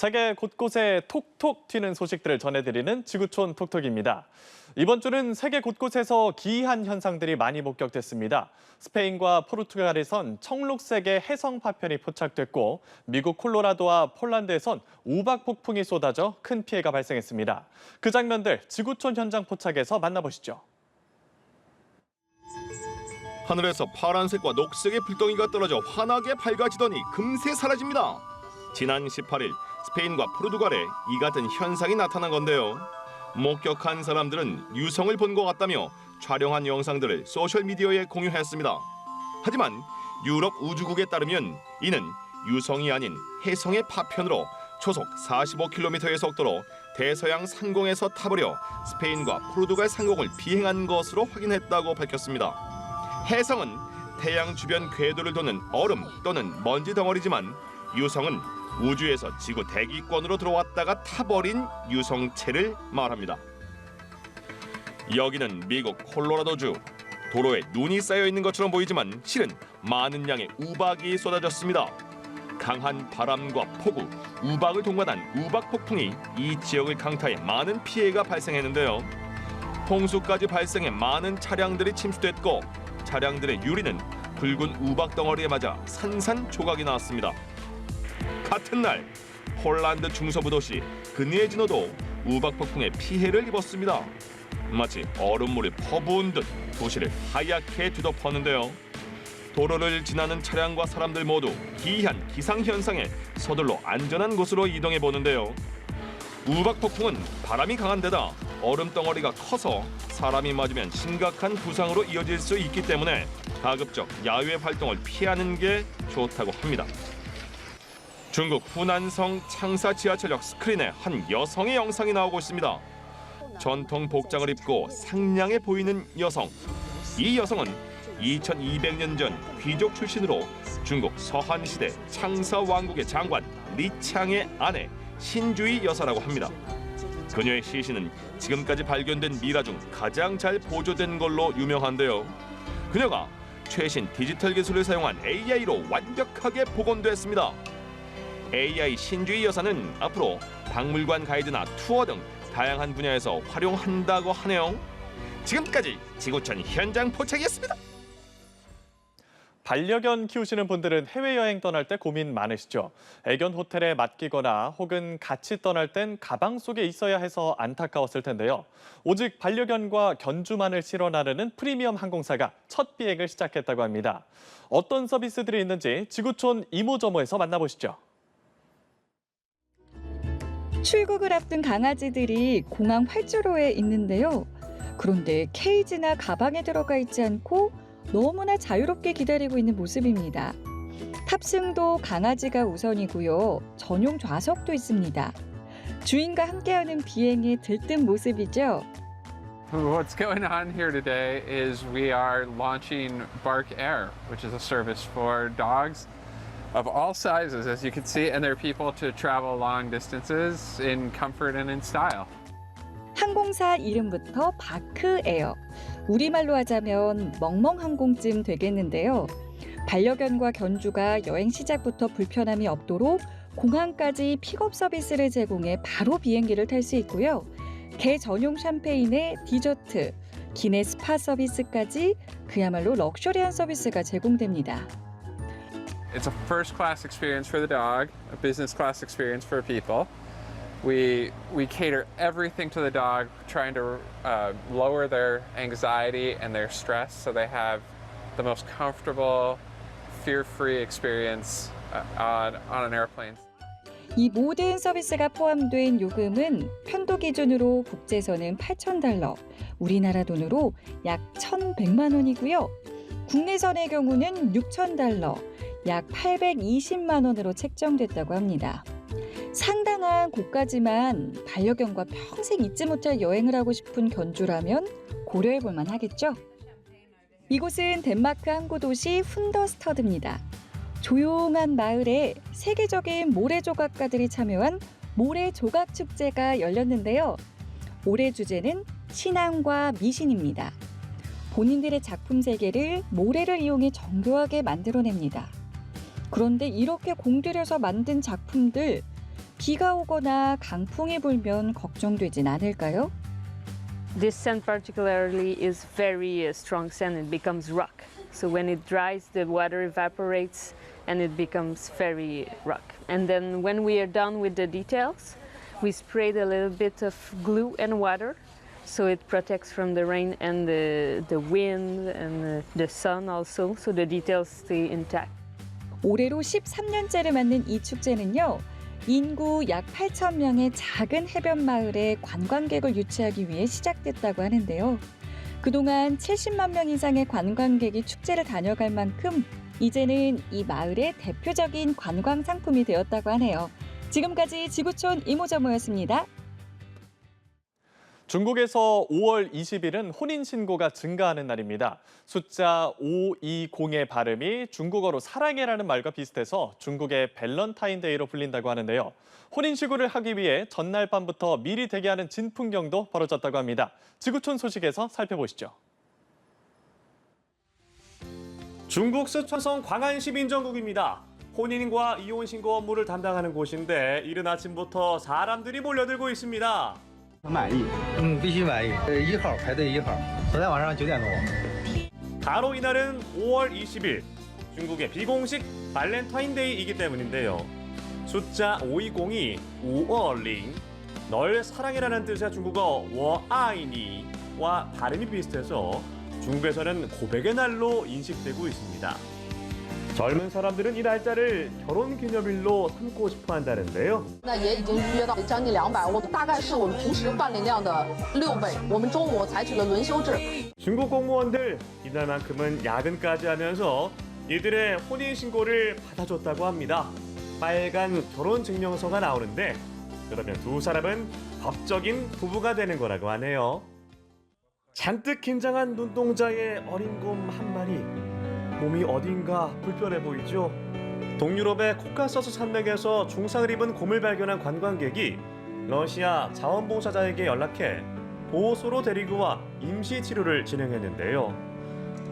세계 곳곳에 톡톡 튀는 소식들을 전해드리는 지구촌 톡톡입니다. 이번 주는 세계 곳곳에서 기이한 현상들이 많이 목격됐습니다. 스페인과 포르투갈에선 청록색의 해성 파편이 포착됐고 미국 콜로라도와 폴란드에선 우박 폭풍이 쏟아져 큰 피해가 발생했습니다. 그 장면들 지구촌 현장 포착에서 만나보시죠. 하늘에서 파란색과 녹색의 불덩이가 떨어져 환하게 밝아지더니 금세 사라집니다. 지난 18일 스페인과 포르투갈에 이 같은 현상이 나타난 건데요. 목격한 사람들은 유성을 본 것 같다며 촬영한 영상들을 소셜미디어에 공유했습니다. 하지만 유럽 우주국에 따르면 이는 유성이 아닌 해성의 파편으로 초속 45km의 속도로 대서양 상공에서 타버려 스페인과 포르투갈 상공을 비행한 것으로 확인했다고 밝혔습니다. 해성은 태양 주변 궤도를 도는 얼음 또는 먼지 덩어리지만 유성은 우주에서 지구 대기권으로 들어왔다가 타버린 유성체를 말합니다. 여기는 미국 콜로라도주. 도로에 눈이 쌓여 있는 것처럼 보이지만 실은 많은 양의 우박이 쏟아졌습니다. 강한 바람과 폭우, 우박을 동반한 우박 폭풍이 이 지역을 강타해 많은 피해가 발생했는데요. 홍수까지 발생해 많은 차량들이 침수됐고 차량들의 유리는 붉은 우박 덩어리에 맞아 산산조각이 나왔습니다. 같은 날 폴란드 중서부 도시 그니에지노도 우박 폭풍에 피해를 입었습니다. 마치 얼음물이 퍼부은 듯 도시를 하얗게 뒤덮었는데요. 도로를 지나는 차량과 사람들 모두 기이한 기상현상에 서둘러 안전한 곳으로 이동해 보는데요. 우박 폭풍은 바람이 강한 데다 얼음 덩어리가 커서 사람이 맞으면 심각한 부상으로 이어질 수 있기 때문에 가급적 야외 활동을 피하는 게 좋다고 합니다. 중국 후난성 창사 지하철역 스크린에 한 여성의 영상이 나오고 있습니다. 전통 복장을 입고 상냥해 보이는 여성. 이 여성은 2200년 전 귀족 출신으로 중국 서한시대 창사 왕국의 장관 리창의 아내 신주이 여사라고 합니다. 그녀의 시신은 지금까지 발견된 미라 중 가장 잘 보존된 걸로 유명한데요. 그녀가 최신 디지털 기술을 사용한 AI로 완벽하게 복원됐습니다. AI 신주이 여사는 앞으로 박물관 가이드나 투어 등 다양한 분야에서 활용한다고 하네요. 지금까지 지구촌 현장 포착이었습니다. 반려견 키우시는 분들은 해외여행 떠날 때 고민 많으시죠? 애견 호텔에 맡기거나 혹은 같이 떠날 땐 가방 속에 있어야 해서 안타까웠을 텐데요. 오직 반려견과 견주만을 실어 나르는 프리미엄 항공사가 첫 비행을 시작했다고 합니다. 어떤 서비스들이 있는지 지구촌 이모저모에서 만나보시죠. 출국을 앞둔 강아지들이 공항 활주로에 있는데요. 그런데 케이지나 가방에 들어가 있지 않고 너무나 자유롭게 기다리고 있는 모습입니다. 탑승도 강아지가 우선이고요. 전용 좌석도 있습니다. 주인과 함께하는 비행에 들뜬 모습이죠. What's going on here today is we are launching Bark Air, which is a service for dogs of all sizes, as you can see, and they're people to travel long distances in comfort and in style. 항공사 이름부터 바크에어. 우리말로 하자면 멍멍항공쯤 되겠는데요. 반려견과 견주가 여행 시작부터 불편함이 없도록 공항까지 픽업 서비스를 제공해 바로 비행기를 탈 수 있고요. 개 전용 샴페인에 디저트, 기내 스파 서비스까지 그야말로 럭셔리한 서비스가 제공됩니다. It's a first class experience for the dog, a business class experience for people. We cater everything to the dog, trying to lower their anxiety and their stress so they have the most comfortable, fear-free experience on an airplane. 이 모든 서비스가 포함된 요금은 편도 기준으로 국제선은 $8,000, 우리나라 돈으로 약 1,100만 원이고요. 국내선의 경우는 $6,000, 약 820만 원으로 책정됐다고 합니다. 상당한 고가지만 반려견과 평생 잊지 못할 여행을 하고 싶은 견주라면 고려해볼 만하겠죠. 이곳은 덴마크 항구 도시 훈더스터드입니다. 조용한 마을에 세계적인 모래 조각가들이 참여한 모래 조각 축제가 열렸는데요. 올해 주제는 신앙과 미신입니다. 본인들의 작품 세계를 모래를 이용해 정교하게 만들어냅니다. 그런데 이렇게 공들여서 만든 작품들 비가 오거나 강풍이 불면 걱정되진 않을까요? This sand particularly is very strong sand. It becomes rock. So when it dries, the water evaporates and it becomes very rock. And then when we are done with the details, we sprayed a little bit of glue and water so it protects from the rain and the wind and the sun also, so the details stay intact. 올해로 13년째를 맞는 이 축제는요. 인구 약 8천 명의 작은 해변 마을에 관광객을 유치하기 위해 시작됐다고 하는데요. 그동안 70만 명 이상의 관광객이 축제를 다녀갈 만큼 이제는 이 마을의 대표적인 관광 상품이 되었다고 하네요. 지금까지 지구촌 이모저모였습니다. 중국에서 5월 20일은 혼인신고가 증가하는 날입니다. 숫자 520의 발음이 중국어로 사랑해라는 말과 비슷해서 중국의 밸런타인데이로 불린다고 하는데요. 혼인신고를 하기 위해 전날 밤부터 미리 대기하는 진풍경도 벌어졌다고 합니다. 지구촌 소식에서 살펴보시죠. 중국 쓰촨성 광안시민정국입니다. 혼인과 이혼신고 업무를 담당하는 곳인데 이른 아침부터 사람들이 몰려들고 있습니다. 很满意，必须满意。1号排队1号，昨天晚上9点多。 바로 이날은 5월 20일, 중국의 비공식 발렌타인데이이기 때문인데요. 숫자 520이 520, 널 사랑해라는 뜻의 중국어 我爱你와 발음이 비슷해서 중국에서는 고백의 날로 인식되고 있습니다. 젊은 사람들은 이 날짜를 결혼기념일로 삼고 싶어 한다는데요. 那也已经预约到将近200，我大概是我们平时换领量的6倍。我们中午采取了轮休制。 중국 공무원들 이날만큼은 야근까지 하면서 이들의 혼인신고를 받아줬다고 합니다. 빨간 결혼증명서가 나오는데 그러면 두 사람은 법적인 부부가 되는 거라고 하네요. 잔뜩 긴장한 눈동자의 어린 곰 한 마리. 몸이 어딘가 불편해 보이죠? 동유럽의 코카서스 산맥에서 중상을 입은 곰을 발견한 관광객이 러시아 자원봉사자에게 연락해 보호소로 데리고 와 임시 치료를 진행했는데요.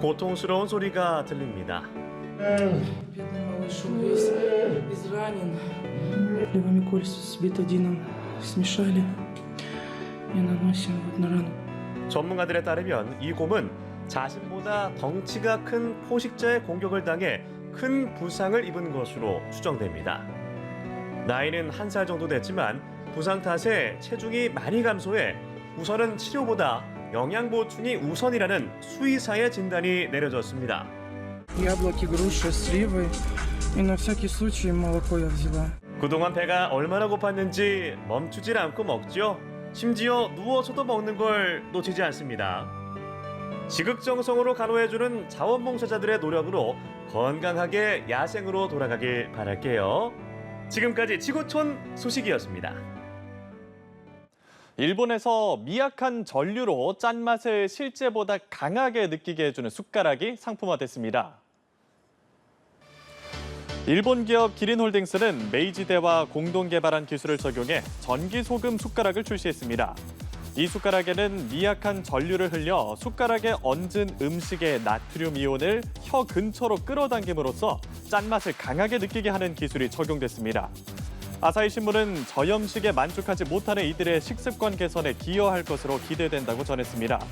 고통스러운 소리가 들립니다. Бедный малыш, он весь изранен. Левомикольцию с бетадином смешали и наносим вот на рану. 전문가들에 따르면 이 곰은 자신보다 덩치가 큰 포식자의 공격을 당해 큰 부상을 입은 것으로 추정됩니다. 나이는 1살 정도 됐지만 부상 탓에 체중이 많이 감소해 우선은 치료보다 영양 보충이 우선이라는 수의사의 진단이 내려졌습니다. Яблоки, груши, сливы и на всякий случай молоко я взяла. 그동안 배가 얼마나 고팠는지 멈추질 않고 먹죠. 심지어 누워서도 먹는 걸 놓치지 않습니다. 지극정성으로 간호해주는 자원봉사자들의 노력으로 건강하게 야생으로 돌아가길 바랄게요. 지금까지 지구촌 소식이었습니다. 일본에서 미약한 전류로 짠맛을 실제보다 강하게 느끼게 해주는 숟가락이 상품화됐습니다. 일본 기업 기린홀딩스는 메이지대와 공동 개발한 기술을 적용해 전기소금 숟가락을 출시했습니다. 이 숟가락에는 미약한 전류를 흘려 숟가락에 얹은 음식의 나트륨 이온을 혀 근처로 끌어당김으로써 짠맛을 강하게 느끼게 하는 기술이 적용됐습니다. 아사히 신문은 저염식에 만족하지 못하는 이들의 식습관 개선에 기여할 것으로 기대된다고 전했습니다.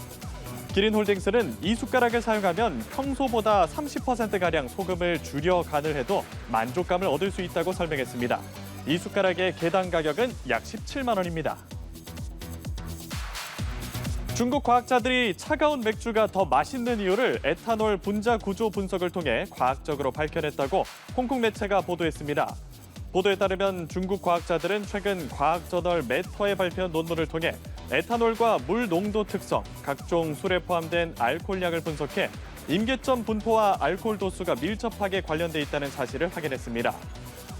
기린홀딩스는 이 숟가락을 사용하면 평소보다 30%가량 소금을 줄여 간을 해도 만족감을 얻을 수 있다고 설명했습니다. 이 숟가락의 개당 가격은 약 17만 원입니다. 중국 과학자들이 차가운 맥주가 더 맛있는 이유를 에탄올 분자 구조 분석을 통해 과학적으로 밝혀냈다고 홍콩 매체가 보도했습니다. 보도에 따르면 중국 과학자들은 최근 과학저널 매터에 발표한 논문을 통해 에탄올과 물 농도 특성, 각종 술에 포함된 알코올량을 분석해 임계점 분포와 알코올 도수가 밀접하게 관련돼 있다는 사실을 확인했습니다.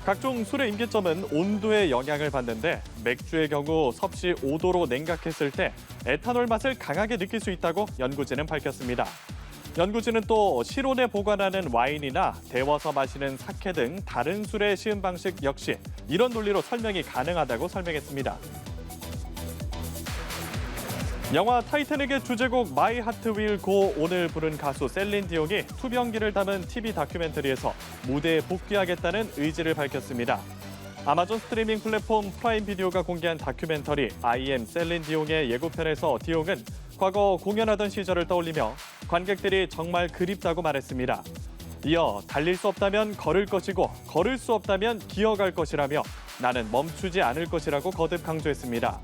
각종 술의 임계점은 온도에 영향을 받는데 맥주의 경우 섭씨 5도로 냉각했을 때 에탄올 맛을 강하게 느낄 수 있다고 연구진은 밝혔습니다. 연구진은 또 실온에 보관하는 와인이나 데워서 마시는 사케 등 다른 술의 시음 방식 역시 이런 논리로 설명이 가능하다고 설명했습니다. 영화 타이타닉의 주제곡 마이 하트 윌 고 오늘 부른 가수 셀린 디온이 투병기를 담은 TV 다큐멘터리에서 무대에 복귀하겠다는 의지를 밝혔습니다. 아마존 스트리밍 플랫폼 프라임 비디오가 공개한 다큐멘터리 I am 셀린 디옹의 예고편에서 디옹은 과거 공연하던 시절을 떠올리며 관객들이 정말 그립다고 말했습니다. 이어 달릴 수 없다면 걸을 것이고 걸을 수 없다면 기어갈 것이라며 나는 멈추지 않을 것이라고 거듭 강조했습니다.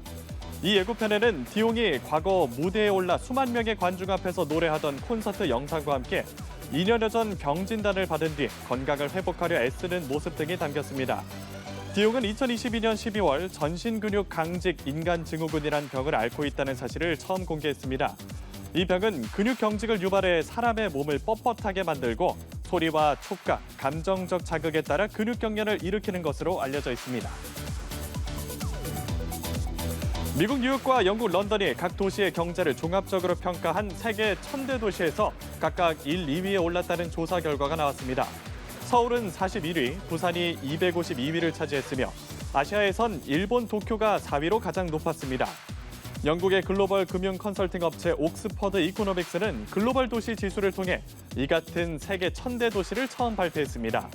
이 예고편에는 디옹이 과거 무대에 올라 수만 명의 관중 앞에서 노래하던 콘서트 영상과 함께 2년여 전 병 진단을 받은 뒤 건강을 회복하려 애쓰는 모습 등이 담겼습니다. 디옹은 2022년 12월 전신근육 강직 인간증후군이란 병을 앓고 있다는 사실을 처음 공개했습니다. 이 병은 근육 경직을 유발해 사람의 몸을 뻣뻣하게 만들고 소리와 촉각, 감정적 자극에 따라 근육 경련을 일으키는 것으로 알려져 있습니다. 미국 뉴욕과 영국 런던이 각 도시의 경제를 종합적으로 평가한 세계 1000대 도시에서 각각 1, 2위에 올랐다는 조사 결과가 나왔습니다. 서울은 41위, 부산이 252위를 차지했으며 아시아에선 일본 도쿄가 4위로 가장 높았습니다. 영국의 글로벌 금융 컨설팅 업체 옥스퍼드 이코노믹스는 글로벌 도시 지수를 통해 이 같은 세계 1000대 도시를 처음 발표했습니다.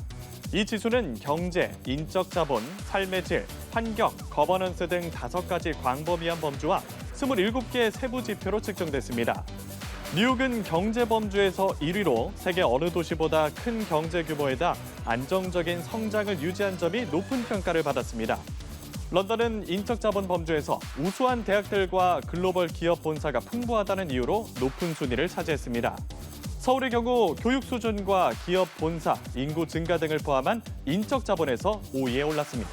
이 지수는 경제, 인적 자본, 삶의 질, 환경, 거버넌스 등 5가지 광범위한 범주와 27개의 세부 지표로 측정됐습니다. 뉴욕은 경제 범주에서 1위로 세계 어느 도시보다 큰 경제 규모에다 안정적인 성장을 유지한 점이 높은 평가를 받았습니다. 런던은 인적 자본 범주에서 우수한 대학들과 글로벌 기업 본사가 풍부하다는 이유로 높은 순위를 차지했습니다. 서울의 경우 교육 수준과 기업 본사, 인구 증가 등을 포함한 인적 자본에서 5위에 올랐습니다.